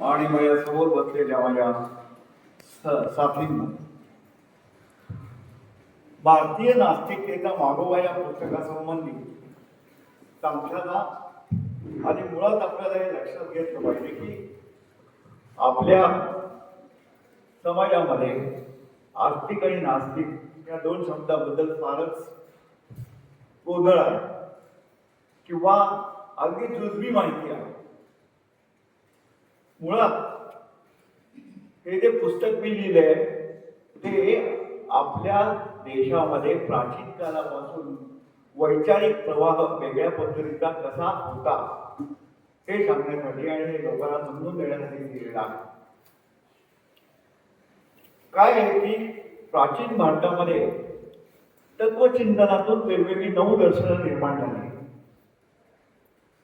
आणि माझ्यासमोर बसलेल्या माझ्या साथींना भारतीय नास्तिकतेचा मागोवा या पुस्तकासंबंधी सांगताना आणि मुळात आपल्याला हे लक्षात घेतलं पाहिजे की आपल्या समाजामध्ये आस्तिक आणि नास्तिक या दोन शब्दाबद्दल फारच गोंधळ आहे किंवा अगदी जुजबी माहिती आहे. मुळात हे जे पुस्तक मी लिहिलंय ते आपल्या देशामध्ये प्राचीन काळापासून वैचारिक प्रवाह वेगळ्या पद्धतीचा कसा होता हे सांगण्यासाठी आणि हे लोकांना समजून देण्यासाठी लिहिलेलं आहे. काय आहे की प्राचीन भारतामध्ये तत्वचिंतनातून वेगवेगळी 9 दर्शनं निर्माण झाली.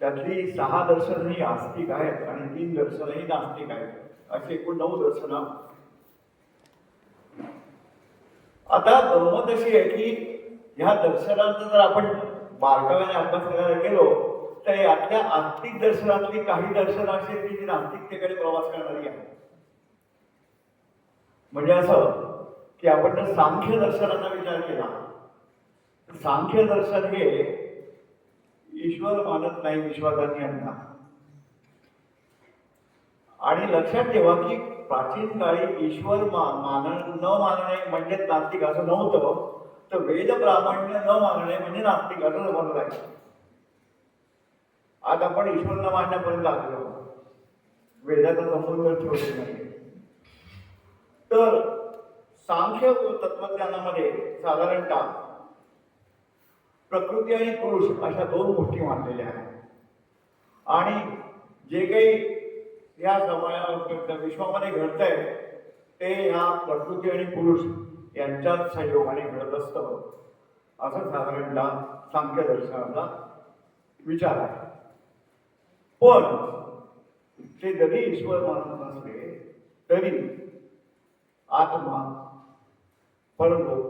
त्यातली 6 दर्शनं ही आस्तिक आहेत आणि 3 दर्शनही नास्तिक आहेत. अशी एकूण 9 दर्शनं. आता गंमत अशी आहे की ह्या दर्शनांचा जर आपण बारकाव्याने अभ्यास करायला गेलो तर यातल्या आस्तिक दर्शनातली काही दर्शनं अशी आहेत की जी नास्तिकतेकडे प्रवास करणारी आहेत. म्हणजे असं की आपण जर सांख्य दर्शनाचा विचार केला तर सांख्य दर्शन हे ईश्वर मानत नाही विश्वाधारी यांना. आणि लक्षात ठेवा की प्राचीन काळी ईश्वर न मानणे म्हणजे नास्तिक असं नव्हतं, तर वेद प्रामाण्य न मानणे म्हणजे नास्तिक असं समजलं जायचं. आज आपण ईश्वर न मानण्यापर्यंत आलेलो वेदाचा संबंध ठेवले नाही. तर सांख्य तत्वज्ञानामध्ये साधारणतः प्रकृती आणि पुरुष अशा 2 गोष्टी मानलेल्या आहेत. आणि जे काही या विश्वामध्ये घडतंय ते ह्या प्रकृती आणि पुरुष यांच्याच संयोगाने घडत असतं असं साधारणतः सांख्य दर्शनाचा विचार आहे. पण ते जरी ईश्वर मानत नसले तरी आत्मा, परलोक,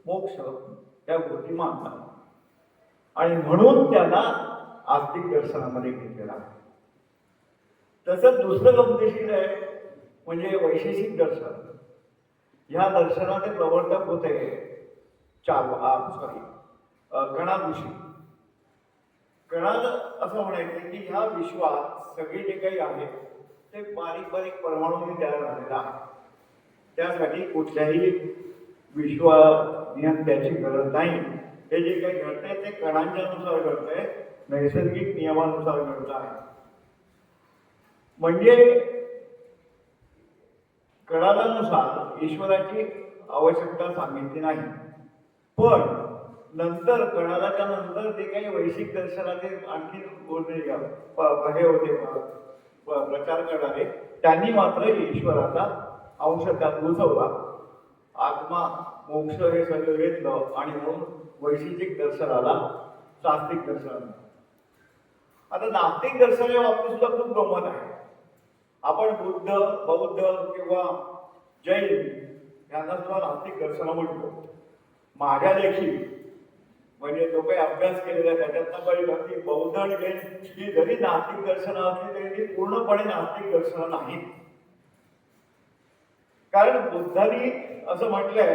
मोक्ष या गोष्टी मानतात आणि म्हणून त्यांना आस्तिक दर्शनामध्ये घेतलेला आहे. तसंच दुसरं गमतीशीर आहे म्हणजे वैशेषिक दर्शन. ह्या दर्शनाचे प्रवर्तक होते कणाद ऋषी. कणाद असं म्हणायचे की ह्या विश्वात सगळे जे काही आहे ते बारीक बारीक परमाणूंनी तयार झालेलं आहे. त्यासाठी कुठल्याही विश्वनियंत्याची गरज नाही. हे जे काही घडतंय ते कणांच्या नुसार घडतंय, नैसर्गिक नियमानुसार घडत आहे. म्हणजे कणादानुसार ईश्वराची आवश्यकता सांगितली नाही. पण नंतर कणादाच्या नंतर जे काही वैश्विक दर्शनाचे आणखी हे होते प्रचार करणारे त्यांनी मात्र ईश्वराचा अंश त्यात घुसवला. आत्मा, मोक्ष हे सगळं घेतलं आणि म्हणून वैशिष्ट्यिक दर्शनाला नास्तिक दर्शन. आता नास्तिक दर्शनाच्या बाबतीत सुद्धा खूप गंमत आहे. आपण बुद्ध, बौद्ध किंवा जैन यांना सुद्धा नास्तिक दर्शन म्हणतो. माझ्या देखील म्हणजे जो काही अभ्यास केलेला त्याच्यातनं कळलं की बौद्ध आणि जैन ही जरी नास्तिक दर्शनं असली तरी ती पूर्णपणे नास्तिक दर्शनं नाहीत. कारण बुद्धांनी असं म्हटलंय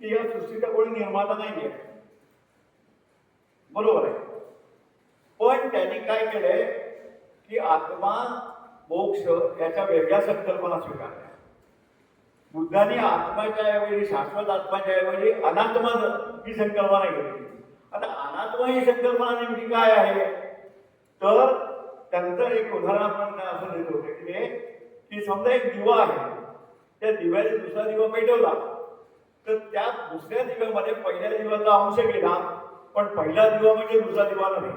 की या सृष्टीचा कोणी निर्माता नाहीये, बरोबर आहे. पण त्यांनी काय केलंय की आत्मा, मोक्ष याच्या वेगळ्या संकल्पना स्वीकारल्या. बुद्धांनी आत्माच्या ऐवजी, शाश्वत आत्माच्या ऐवजी अनात्मा ही संकल्पना घेतली. आता अनात्मा ही संकल्पना नेमकी काय आहे तर त्यांचं एक उदाहरण आपण असं देत होते की समजा एक दिवा आहे, त्या दिव्याने दुसरा दिवा पेटवला तर त्या दुसऱ्या दिव्यामध्ये पहिल्या दिव्याचा अंश गेला, पण पहिला दिवा म्हणजे दुसरा दिवा नव्हे.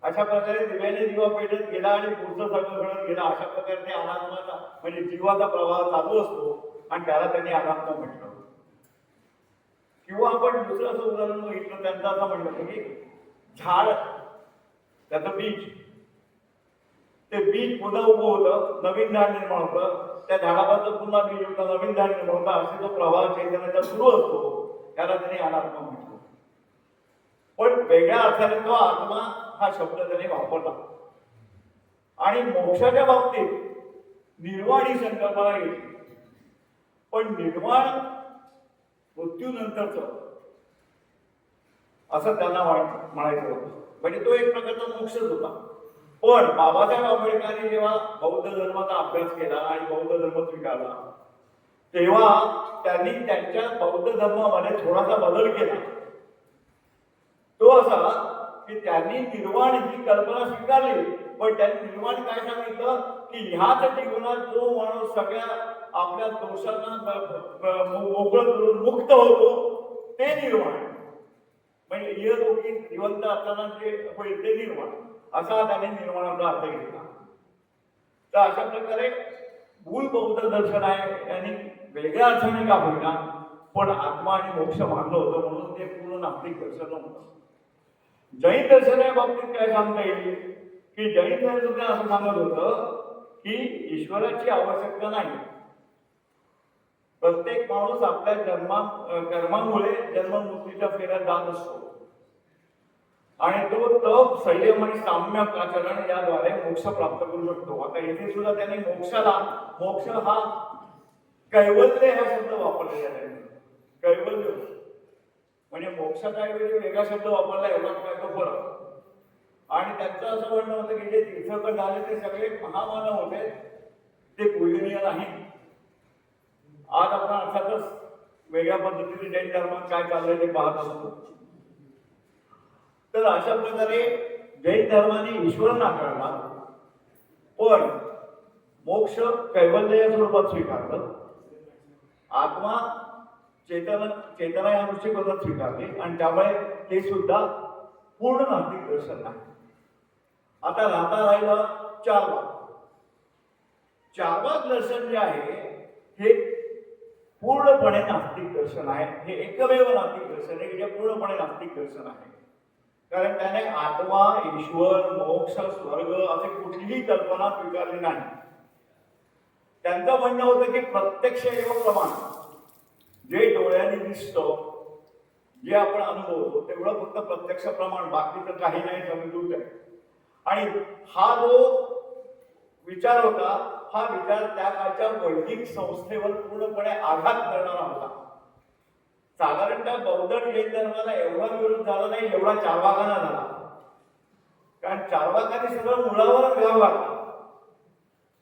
अशा प्रकारे दिव्याने दिवा पेटत गेला आणि पुढचं सगळं घडत गेला. अशा प्रकारे ते अनात्माचा म्हणजे जीवाचा प्रवाह चालू असतो आणि त्याला त्यांनी अनात्मा म्हटलं. किंवा आपण दुसरं असं उदाहरण बघितलं, त्यांचं असं म्हणलं की झाड, त्याचं बीज, ते बीज पुन्हा उभं होतं, नवीन झाड निर्माण होतं, त्या झाडापासून पुन्हा बीज होतं, नवीन झाड निर्माण होतं. असे जो प्रवाह चैतन्याचा सुरू असतो त्याला त्यांनी अनात्मा म्हटलं. पण वेगळ्या अर्थाने तो आत्मा हा शब्द त्याने वापरला. आणि मोक्षाच्या बाबतीत निर्वाण ही संकल्पना येते, पण निर्वाण मृत्यूनंतरच असं त्यांना म्हणायचं होतं. म्हणजे तो एक प्रकारचा मोक्षच होता. पण बाबासाहेब आंबेडकरांनी जेव्हा बौद्ध धर्माचा अभ्यास केला आणि बौद्ध धर्म स्वीकारला, तेव्हा त्यांनी त्यांच्या बौद्ध धर्मामध्ये थोडासा बदल केला. तो असा की त्यांनी निर्वाण ही कल्पना स्वीकारली, पण त्यांनी निर्वाण काय सांगितलं की ह्याच जीवनात जो माणूस सगळ्या आपल्या दोषांना मोकळं करून मुक्त होतो ते निर्वाण, म्हणजे इहलोकी जिवंत असताना जे होईल ते निर्वाण, असा त्याने निर्वाणाचा अर्थ घेतला. तर अशा प्रकारे मूळ बौद्ध दर्शन आहे आणि वेगळ्या अर्थाने का होईना पण आत्मा आणि मोक्ष मानलं होतं, म्हणून ते पूर्ण नास्तिक दर्शन होतं. जैन दर्शन या बाबतीत काय सांगता येईल की जैन दर्शन असं सांगत होतं की ईश्वराची आवश्यकता नाही. प्रत्येक माणूस आपल्या कर्मामुळे जन्म मृत्यूच्या फेऱ्यात जात असतो आणि तो तप, संयम आणि साम्यक आचरण याद्वारे मोक्ष प्राप्त करू शकतो. आता येथे सुद्धा त्यांनी मोक्ष हा कैवल्य हा शब्द वापरलेला आहे. कैवल्य म्हणजे मोक्षाचा ऐवजी वेगळा शब्द वापरला, एवढा काय तो फरक. आणि त्यांचं असं म्हणणं होतं की जे तीर्थंकर झाले ते सगळे महामानव होते, ते पूजनीय नाही. आज आपण अर्थातच वेगळ्या पद्धतीने जैन धर्मात काय चाललंय ते पाहत असतो. तर अशा प्रकारे जैन धर्माने ईश्वर नाकारला, पण मोक्ष कैवल्य या स्वरूपात स्वीकारलं. आत्मा चेतना या दृष्टिकोनात स्वीकारली आणि त्यामुळे ते सुद्धा पूर्ण नास्तिक दर्शन आहे. आता राहिलं चारवाक दर्शन जे आहे हे पूर्णपणे नास्तिक दर्शन आहे. हे एकमेव नास्तिक दर्शन आहे जे पूर्णपणे नास्तिक दर्शन आहे. कारण त्याने आत्मा, ईश्वर, मोक्ष, स्वर्ग असे कुठलीही कल्पना स्वीकारली नाही. त्यांचं म्हणणं होतं की प्रत्यक्ष एव प्रमाण, जे डोळ्याने दिसतं, जे आपण अनुभवतो तेवढं फक्त प्रत्यक्ष प्रमाण, बाकीचं काही नाही, समजूत आहे. आणि हा जो विचार होता, हा विचार त्या काळच्या वैदिक संस्थेवर पूर्णपणे आघात करणारा होता. साधारणतः बौद्ध जैन धर्माला एवढा विरोध झाला नाही एवढा चार्वाकांना झाला. कारण चार्वाकांनी सगळं मुळावर घाव घातला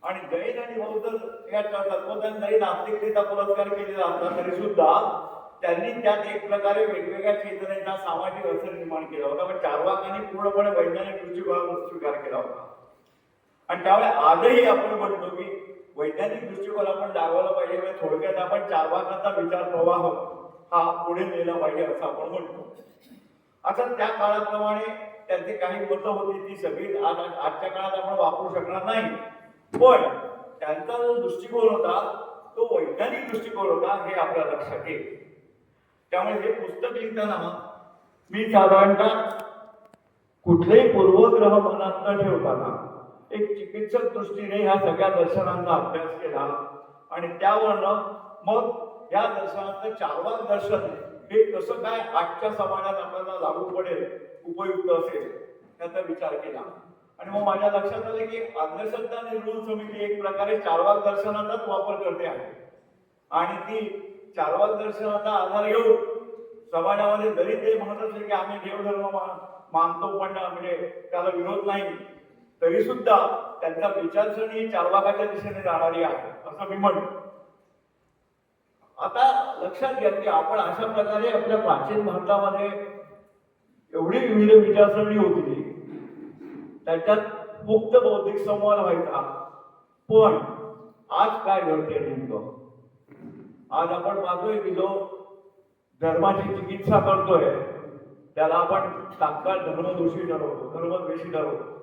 आणि जैन आणि बौद्ध या तत्वज्ञान नास्तिकतेचा पुरस्कार केलेला असला तरी सुद्धा त्यांनी त्यात एक प्रकारे वेगवेगळ्या चेतनेचा सामाजिक असर निर्माण केला होता. पण चार्वाकांनी पूर्णपणे वैज्ञानिक दृष्टिकोनातून स्वीकार केला होता. आणि त्यामुळे आजही आपण म्हणतो की वैज्ञानिक दृष्टिकोन आपण दाखवला पाहिजे. थोडक्यात आपण चार्वाकांचा विचार प्रवाह हा पुढे नेला पाहिजे असं आपण म्हणतो. आता त्या काळाप्रमाणे त्यांची काही मतं होती, ती सगळी आजच्या काळात आपण वापरू शकणार नाही. पण त्यांचा जो दृष्टिकोन होता तो वैज्ञानिक दृष्टिकोन होता, हे आपल्या लक्षात येईल. त्यामुळे हे पुस्तक लिहिताना मी साधारणतः कुठलेही पूर्वग्रह मनात न ठेवताना एक चिकित्सक दृष्टीने ह्या सगळ्या दर्शनांचा अभ्यास केला आणि त्यावरनं मग या दर्शनाचं चारवाक दर्शन हे कसं काय आजच्या समाजात आपल्याला लागू पडेल, उपयुक्त असेल त्याचा विचार केला. आणि मग माझ्या लक्षात आलं की अंधश्रद्धा निर्मूलन समिती एक प्रकारे चारवाक दर्शनाचाच वापर करते आहे आणि ती चारवाक दर्शनाचा आधार घेऊन समाजामध्ये जरी ते म्हणत असले की आम्ही देवधर्म मानतो पण म्हणजे त्याला विरोध नाही, तरी सुद्धा त्यांचा विचारसरणी ही चारवाकाच्या दिशेने जाणारी आहे असं मी म्हणतो. आता लक्षात घ्या की आपण अशा प्रकारे आपल्या प्राचीन भारतामध्ये एवढी विविध विचारसरणी होती, त्याच्यात मुक्त बौद्धिक संवाद व्हायचा. पण आज काय घडते नेमकं? आज आपण पाहतोय की जो धर्माची चिकित्सा करतोय त्याला आपण तात्काळ धर्मदोषी ठरवतो, धर्मद्वेषी ठरवतो.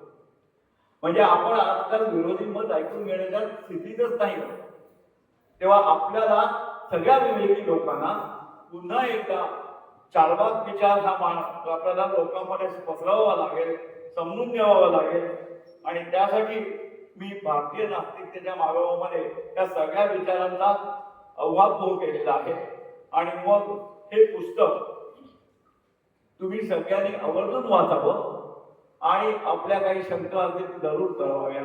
म्हणजे आपण आजकाल विरोधी मत ऐकून घेण्याच्या स्थितीतच नाही. तेव्हा आपल्याला सगळ्या विवेकी लोकांना पुन्हा एकदा चारवाक विचार हा आपल्याला लोकांमध्ये पसरवावा लागेल, समजून घ्यावा लागेल. आणि त्यासाठी मी भारतीय नास्तिकतेच्या मागावामध्ये या सगळ्या विचारांचा अव्वाभाव केलेला आहे. आणि मग हे पुस्तक तुम्ही सगळ्यांनी आवर्जून वाचावं आणि आपल्या काही शंका असतील ती जरूर कळवाव्या.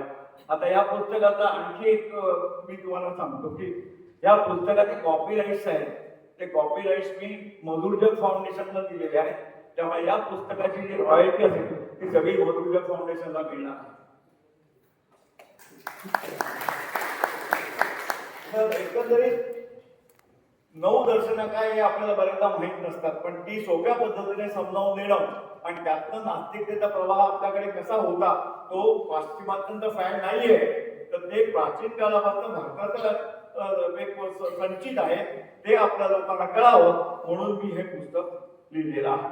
आता या पुस्तकाचा आणखी एक मी तुम्हाला सांगतो की या पुस्तकाचे कॉपीराईट्स आहेत, ते कॉपीराईट्स मी मधुरजग फाउंडेशनला दिलेले आहेत. त्यामुळे या पुस्तकाची जी रॉयल्टी असेल ती सगळी मधुरजग फाउंडेशनला मिळणार आहे. तर एकंदरीत 9 दर्शनं काय हे आपल्याला बऱ्याचदा माहीत नसतात, पण ती सोप्या पद्धतीने समजावून देणं आणि त्यातनं नास्तिकतेचा प्रवाह आपल्याकडे कसा होता, तो पाश्चिमात्यांचा फॅन नाहीये, तर ते प्राचीन काळापासून भारताचं एक संचित आहे, ते आपल्या लोकांना कळावं म्हणून मी हे पुस्तक लिहिलेलं आहे.